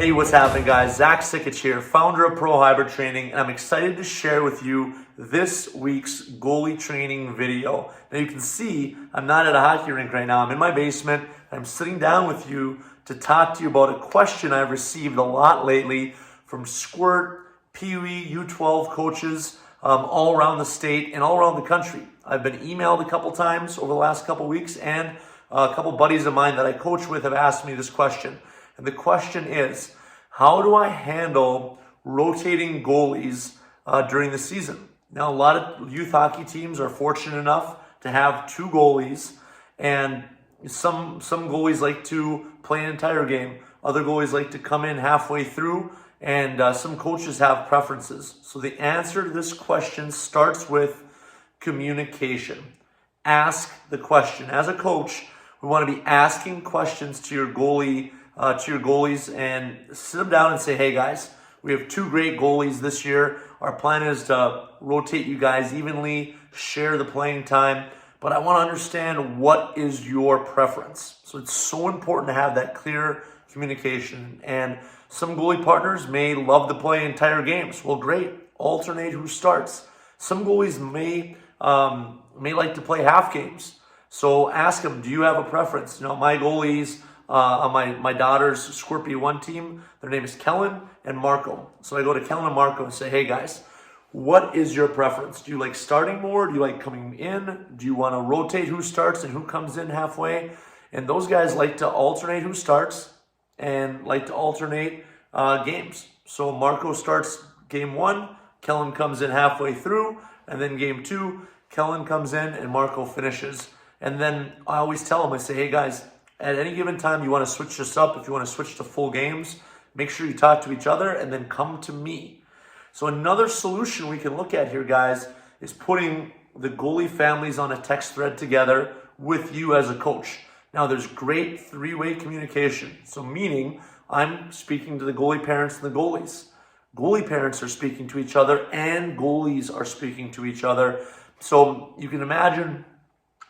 Hey, what's happening, guys? Zach Sikich here, founder of ProHybrid Training, and I'm excited to share with you this week's goalie training video. Now, you can see I'm not at a hockey rink right now. I'm in my basement. I'm sitting down with you to talk to you about a question I've received a lot lately from Squirt, Pee Wee, U12 coaches all around the state and all around the country. I've been emailed a couple times over the last couple weeks, and a couple buddies of mine that I coach with have asked me this question. And the question is, how do I handle rotating goalies during the season? Now, a lot of youth hockey teams are fortunate enough to have two goalies, and some goalies like to play an entire game. Other goalies like to come in halfway through, and some coaches have preferences. So the answer to this question starts with communication. Ask the question. As a coach, we want to be asking questions to your goalies and sit them down and say, hey guys, we have two great goalies this year. Our plan is to rotate you guys evenly, share the playing time, but I want to understand what is your preference. So it's so important to have that clear communication. And some goalie partners may love to play entire games. Well, great. Alternate who starts. Some goalies may like to play half games. So ask them, do you have a preference? You know, my goalies on my daughter's Scorpio 1 team, their name is Kellen and Marco. So I go to Kellen and Marco and say, hey guys, what is your preference? Do you like starting more? Do you like coming in? Do you want to rotate who starts and who comes in halfway? And those guys like to alternate who starts and like to alternate games. So Marco starts game 1, Kellen comes in halfway through, and then game 2, Kellen comes in and Marco finishes. And then I always tell them, I say, hey guys, at any given time you want to switch this up, if you want to switch to full games, make sure you talk to each other and then come to me. So another solution we can look at here, guys, is putting the goalie families on a text thread together with you as a coach. Now there's great three-way communication. So meaning I'm speaking to the goalie parents and the goalies. Goalie parents are speaking to each other and goalies are speaking to each other. So you can imagine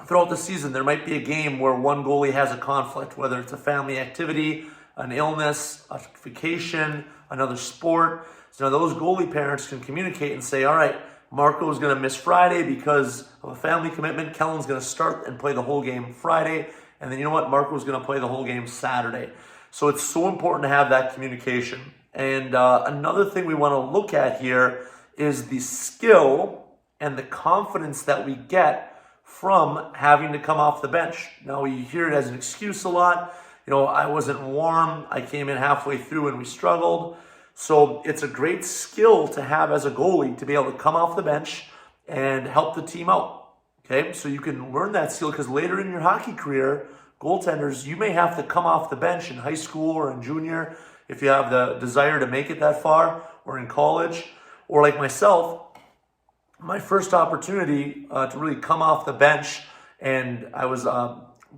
throughout the season, there might be a game where one goalie has a conflict, whether it's a family activity, an illness, a vacation, another sport. So now those goalie parents can communicate and say, all right, Marco's going to miss Friday because of a family commitment. Kellen's going to start and play the whole game Friday. And then you know what? Marco's going to play the whole game Saturday. So it's so important to have that communication. And another thing we want to look at here is the skill and the confidence that we get from having to come off the bench. Now we hear it as an excuse a lot. You know, I wasn't warm. I came in halfway through and we struggled. So it's a great skill to have as a goalie to be able to come off the bench and help the team out. Okay, so you can learn that skill because later in your hockey career, goaltenders, you may have to come off the bench in high school or in junior if you have the desire to make it that far, or in college, or like myself, my first opportunity to really come off the bench, and I was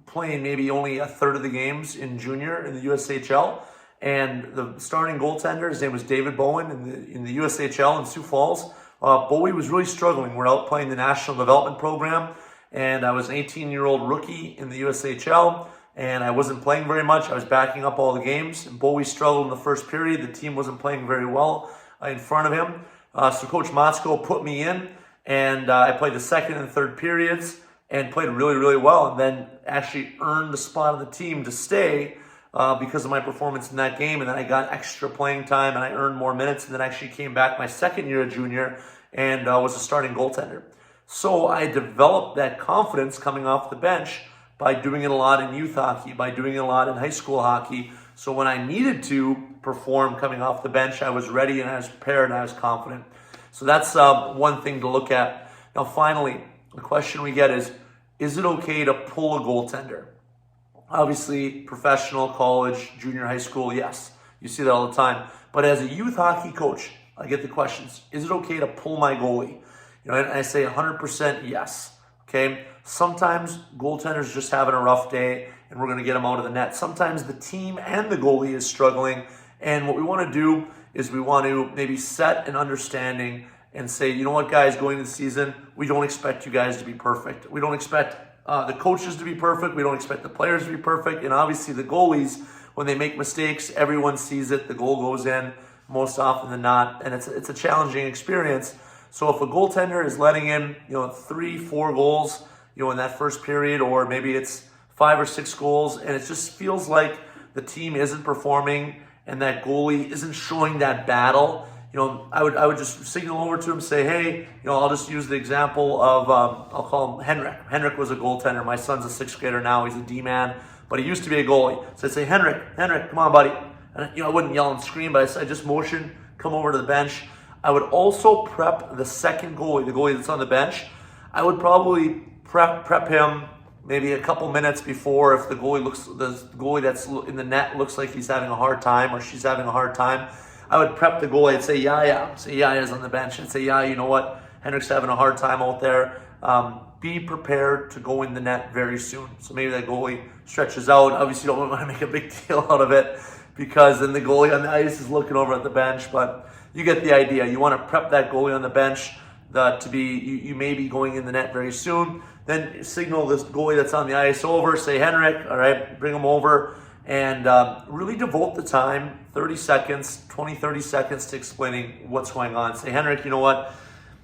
playing maybe only a third of the games in junior in the USHL, and the starting goaltender, his name was David Bowen in the USHL in Sioux Falls. Bowie was really struggling. We're out playing the National Development Program, and I was an 18-year-old rookie in the USHL, and I wasn't playing very much. I was backing up all the games, and Bowie struggled in the first period. The team wasn't playing very well in front of him. So Coach Motzko put me in, and I played the second and third periods and played really, really well, and then actually earned the spot on the team to stay because of my performance in that game. And then I got extra playing time and I earned more minutes, and then actually came back my second year of junior and was a starting goaltender. So I developed that confidence coming off the bench by doing it a lot in youth hockey, by doing it a lot in high school hockey. So when I needed to perform coming off the bench, I was ready and I was prepared and I was confident. So that's one thing to look at. Now, finally, the question we get is it okay to pull a goaltender? Obviously, professional, college, junior, high school, yes. You see that all the time. But as a youth hockey coach, I get the questions, is it okay to pull my goalie? You know, and I say 100% yes. Okay? Sometimes goaltenders just having a rough day and we're going to get them out of the net. Sometimes the team and the goalie is struggling, and what we want to do is we want to maybe set an understanding and say, you know what, guys, going into the season, we don't expect you guys to be perfect. We don't expect the coaches to be perfect. We don't expect the players to be perfect. And obviously the goalies, when they make mistakes, everyone sees it. The goal goes in most often than not, and it's a challenging experience. So if a goaltender is letting in, 3-4 goals, in that first period, or maybe it's 5 or 6 goals, and it just feels like the team isn't performing and that goalie isn't showing that battle, I would just signal over to him, say, hey, I'll just use the example of, I'll call him Henrik. Henrik was a goaltender. My son's a 6th grader now. He's a D-man, but he used to be a goalie. So I'd say, Henrik, come on, buddy. And, I wouldn't yell and scream, but I just motion, come over to the bench. I would also prep the second goalie, the goalie that's on the bench. I would probably prep him maybe a couple minutes before, if the goalie that's in the net looks like he's having a hard time or she's having a hard time. I would prep the goalie. I'd say, Yaya's on the bench. And say, you know what? Henrik's having a hard time out there. Be prepared to go in the net very soon. So maybe that goalie stretches out. Obviously, you don't want to make a big deal out of it, because then the goalie on the ice is looking over at the bench. But you get the idea. You want to prep that goalie on the bench to be, you may be going in the net very soon. Then signal this goalie that's on the ice over. Say, Henrik, all right, bring him over. And really devote the time, 30 seconds, 20, 30 seconds to explaining what's going on. Say, Henrik, you know what?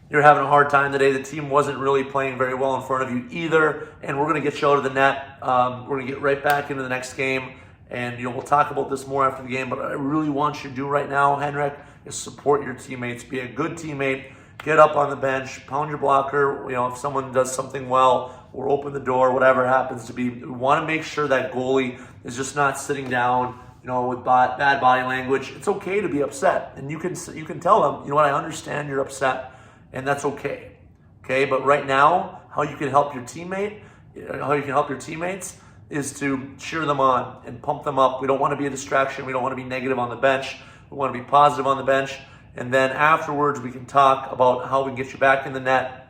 You're having a hard time today. The team wasn't really playing very well in front of you either. And we're going to get you out of the net. We're going to get right back into the next game. And, we'll talk about this more after the game. But what I really want you to do right now, Henrik, is support your teammates. Be a good teammate. Get up on the bench, pound your blocker. If someone does something well, or open the door, whatever it happens to be. We want to make sure that goalie is just not sitting down, with bad body language. It's okay to be upset, and you can tell them, I understand you're upset, and that's okay. Okay, but right now, how you can help your teammate, how you can help your teammates, is to cheer them on and pump them up. We don't want to be a distraction. We don't want to be negative on the bench. We want to be positive on the bench. And then afterwards, we can talk about how we can get you back in the net,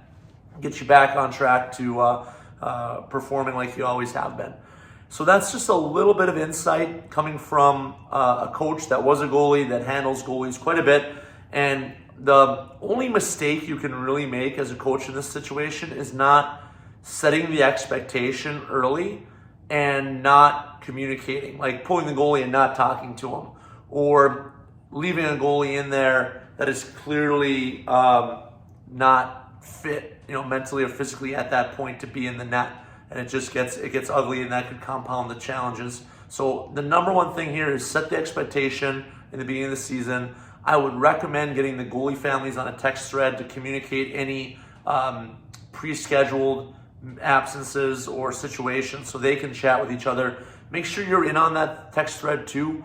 get you back on track to performing like you always have been. So that's just a little bit of insight coming from a coach that was a goalie, that handles goalies quite a bit. And the only mistake you can really make as a coach in this situation is not setting the expectation early and not communicating, like pulling the goalie and not talking to him, or leaving a goalie in there that is clearly not fit, mentally or physically at that point to be in the net, and it gets ugly, and that could compound the challenges. So the number one thing here is set the expectation in the beginning of the season. I would recommend getting the goalie families on a text thread to communicate any pre-scheduled absences or situations, so they can chat with each other. Make sure you're in on that text thread too,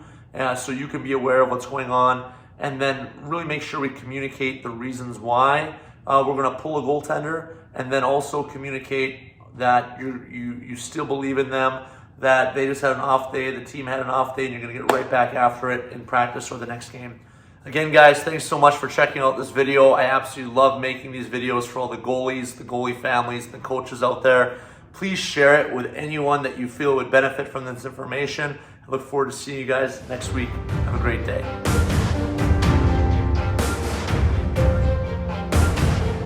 so you can be aware of what's going on, and then really make sure we communicate the reasons why we're going to pull a goaltender, and then also communicate that you still believe in them, that they just had an off day, the team had an off day, and you're going to get right back after it in practice or the next game. Again, guys, thanks so much for checking out this video. I absolutely love making these videos for all the goalies, the goalie families, the coaches out there. Please share it with anyone that you feel would benefit from this information. I look forward to seeing you guys next week. Have a great day.